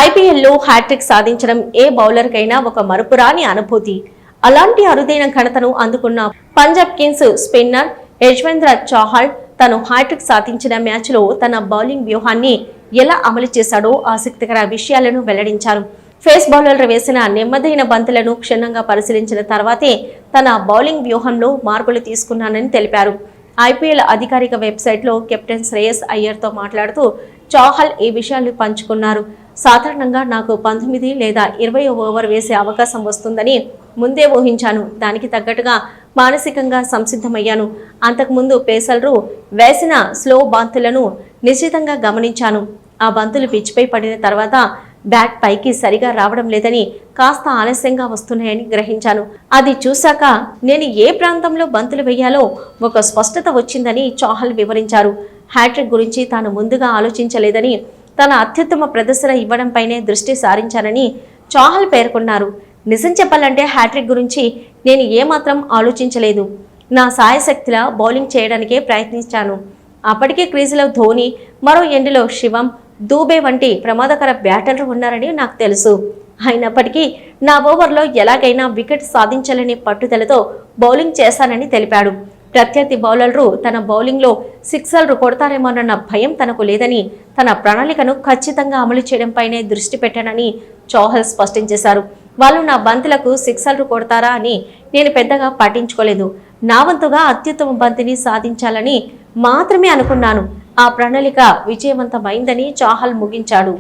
ఐపీఎల్లో హ్యాట్రిక్ సాధించడం ఏ బౌలర్కైనా ఒక మరుపురాని అనుభూతి. అలాంటి అరుదైన ఘనతను అందుకున్న పంజాబ్ కింగ్స్ స్పిన్నర్ యజ్వేంద్ర చాహల్ తను హ్యాట్రిక్ సాధించిన మ్యాచ్లో తన బౌలింగ్ వ్యూహాన్ని ఎలా అమలు చేశాడో ఆసక్తికర విషయాలను వెల్లడించారు. ఫేస్ బౌలర్లు వేసిన నెమ్మదైన బంతులను క్షుణ్ణంగా పరిశీలించిన తర్వాతే తన బౌలింగ్ వ్యూహంలో మార్పులు తీసుకున్నానని తెలిపారు. ఐపీఎల్ అధికారిక వెబ్సైట్లో కెప్టెన్ శ్రేయస్ అయ్యర్తో మాట్లాడుతూ చాహల్ ఈ విషయాన్ని పంచుకున్నారు. సాధారణంగా నాకు 19 లేదా 20 ఓవర్ వేసే అవకాశం వస్తుందని ముందే ఊహించాను. దానికి తగ్గట్టుగా మానసికంగా సంసిద్ధమయ్యాను. అంతకుముందు పేసర్లు వేసిన స్లో బంతులను నిశ్చితంగా గమనించాను. ఆ బంతులు పిచ్పై పడిన తర్వాత బ్యాట్ పైకి సరిగా రావడం లేదని, కాస్త ఆలస్యంగా వస్తున్నాయని గ్రహించాను. అది చూశాక నేను ఏ ప్రాంతంలో బంతులు వేయాలో ఒక స్పష్టత వచ్చిందని చాహల్ వివరించారు. హ్యాట్రిక్ గురించి తాను ముందుగా ఆలోచించలేదని, తన అత్యుత్తమ ప్రదర్శన ఇవ్వడంపైనే దృష్టి సారించానని చాహల్ పేర్కొన్నారు. నిజం చెప్పాలంటే హ్యాట్రిక్ గురించి నేను ఏమాత్రం ఆలోచించలేదు. నా సాయశక్తిలా బౌలింగ్ చేయడానికే ప్రయత్నించాను. అప్పటికే క్రీజులో ధోని, మరో ఎండ్లో శివం దూబే వంటి ప్రమాదకర బ్యాటర్లు ఉన్నారని నాకు తెలుసు. అయినప్పటికీ నా ఓవర్లో ఎలాగైనా వికెట్ సాధించాలనే పట్టుదలతో బౌలింగ్ చేశానని తెలిపాడు. ప్రత్యర్థి బౌలర్లు తన బౌలింగ్లో సిక్సర్లు కొడతారేమోనన్న భయం తనకు లేదని, తన ప్రణాళికను ఖచ్చితంగా అమలు చేయడంపైనే దృష్టి పెట్టానని చాహల్ స్పష్టం చేశారు. వాళ్ళు నా బంతులకు సిక్సర్లు కొడతారా అని నేను పెద్దగా పట్టించుకోలేదు. నా వంతుగా అత్యుత్తమ బంతిని సాధించాలని మాత్రమే అనుకున్నాను. ఆ ప్రణాళిక విజయవంతమైందని చాహల్ ముగించాడు.